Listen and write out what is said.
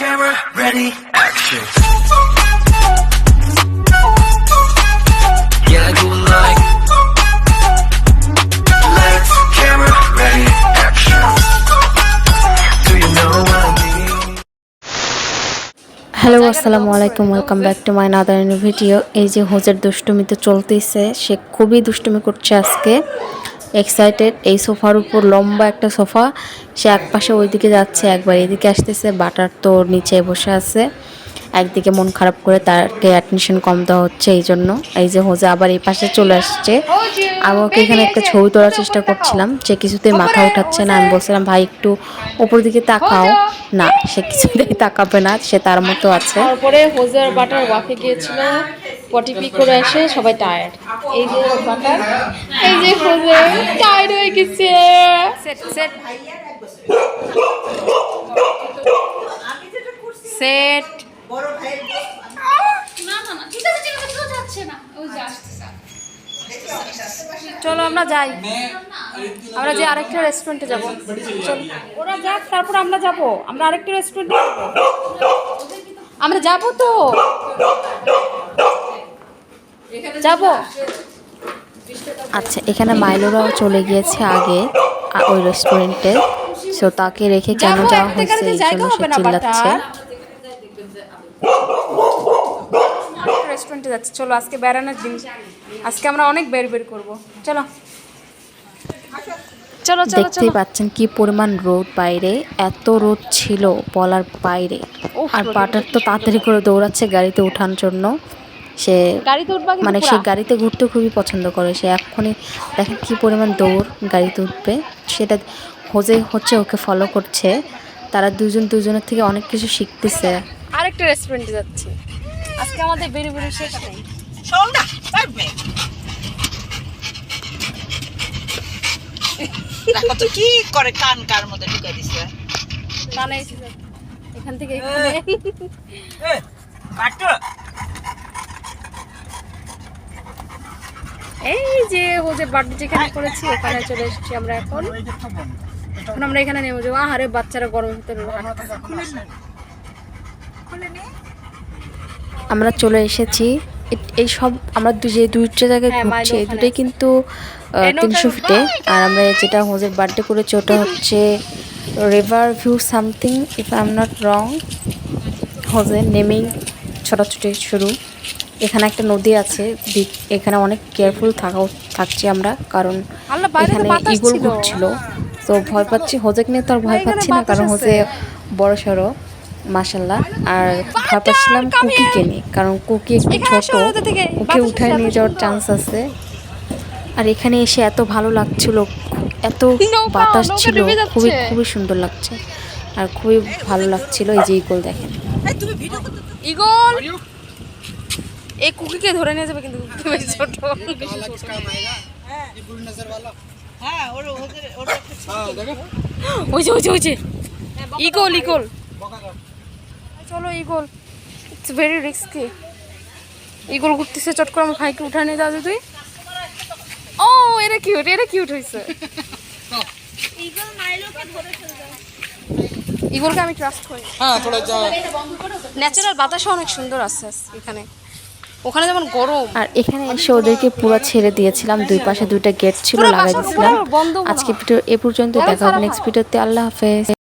camera, ready, action. Yeah, I do it like. Lights, camera, ready, action. Do you know what I mean? Hello আসসালামু আলাইকুম, welcome back to my another new video. এই যে হোজের দুষ্টুমি তো চলতেছে, সে খুবই দুষ্টুমি করছে আজকে। এক্সাইটেড। এই সোফার উপর লম্বা একটা সোফা, সে এক পাশে ওইদিকে যাচ্ছে, একবার এদিকে আসতেছে। বাটার তো নিচে বসে আছে, একদিকে মন খারাপ করে তাকে অ্যাটেনশন কম দেওয়া হচ্ছে এই জন্য। এই যে হোজে আবার এই পাশে চলে আসছে। আমি ওকে এখানে একটা ছবি তোলার চেষ্টা করছিলাম, সে কিছুতেই মাথা উঠাচ্ছে না। আমি বলছিলাম ভাই একটু উপর দিকে তাকাও, না সে কিছুতেই তাকাবে না, সে তার মতো আছে। তারপরে হোজার বাটার ওয়াকে গিয়েছিল, পটিপি করে এসে সবাই টায়ার্ড। এই যে বাটার, এই যে হোজার টায়ার্ড হয়ে গেছে। সেট সেট সেট চলো আমরা যাই, আমরা যে আরেকটা রেস্টুরেন্টে যাবো। চলো ওরা যাক, তারপর আমরা যাবো, আমরা আরেকটা রেস্টুরেন্টে আমরা যাবো তো যাবো। আচ্ছা, এখানে মাইলোরাও চলে গিয়েছে আগে ওই রেস্টুরেন্টে, সো তাকে রেখে কেন যাওয়া হয়েছে এই জন্য সে চিল্লাচ্ছে। রেস্টুরেন্টে যাচ্ছি, চলো আজকে বেড়ানোর দিন, আজকে আমরা অনেক বের বের করবো। চলো চলো চলো দেখতেই পাচ্ছেন কি পরিমাণ রোদ বাইরে, এত রোদ ছিল বলার বাইরে। আর বাটার তো তাড়াতাড়ি করে দৌড়াচ্ছে গাড়িতে ওঠানোর জন্য। সে গাড়িতে উঠবা মানে সে গাড়িতে ঘুরতে খুবই পছন্দ করে। সে এক্ষুনি দেখেন কি পরিমাণ দৌড়, গাড়িতে উঠবে সেটা। হোজে হচ্ছে ওকে ফলো করছে, তারা দুজনের থেকে অনেক কিছু শিখতেছে। আরেকটা রেস্টুরেন্টে যাচ্ছি, আজকে আমাদের বেরি বেরি শেষ নেই। দেখো তো কি করে, কান কার মধ্যে ঢুকে দিছে। কানে এখান থেকে এই যে ও যে বার্থডে যেখানে করেছি ওখানে চলে এসেছি আমরা। এখন আমরা এখানে নেমে যাবো। আরে বাচ্চারা গরমের ভিতরে আমরা চলে এসেছি। এই সব আমরা যে দুইটা জায়গায় ঘুরছি, এই দুটোই কিন্তু 300 ফিটে। আর আমরা যেটা হোজের বার্থডে করেছি ওটা হচ্ছে river view something, if I am not wrong. হোজের নেমেই ছোটাছুটি শুরু। এখানে একটা নদী আছে, এখানে অনেক কেয়ারফুল থাকছি আমরা, কারণ এখানে ইগল ঘুরছিল। তো ভয় পাচ্ছি, হোজেক নিয়ে তো আর ভয় পাচ্ছি না, কারণ হোজে বড় সড়ো মাশাল্লাহ। আর ভয় পাচ্ছিলাম কুকিকে নিয়ে, কারণ কুকি একটু ছোট, ওকে উঠায় নিয়ে যাওয়ার চান্স আছে। আর এখানে এসে এত ভালো লাগছিল, এত বাতাস ছিল, খুবই খুবই সুন্দর লাগছে আর খুবই ভালো লাগছিল। এই যে ইগল দেখেন, ইগল এই কুকিকে ধরে নিয়ে যাবে, কিন্তু ছোট। ওই যে ওই যে ওই যে ইগল ইগল, চলো eagle, it's very risky. Eagle ঘুরতেছে, চট করে আমার ভাইকে উঠা নিয়ে যাও তুই। ও এরা কিউট, এরা কিউট হয়েছে। ইগলকে আমি ট্রাস্ট করি। ন্যাচারাল বাতাসও অনেক সুন্দর আছে এখানে, ওখানে যেমন গরম। আর এখানে এসে ওদেরকে পুরো ছেড়ে দিয়েছিলাম, দুই পাশে দুইটা গেট ছিল, লাগাই দিয়েছিলাম। আজকে ভিডিও এ পর্যন্ত, দেখা হবে নেক্সট ভিডিওতে। আল্লাহ হাফেজ।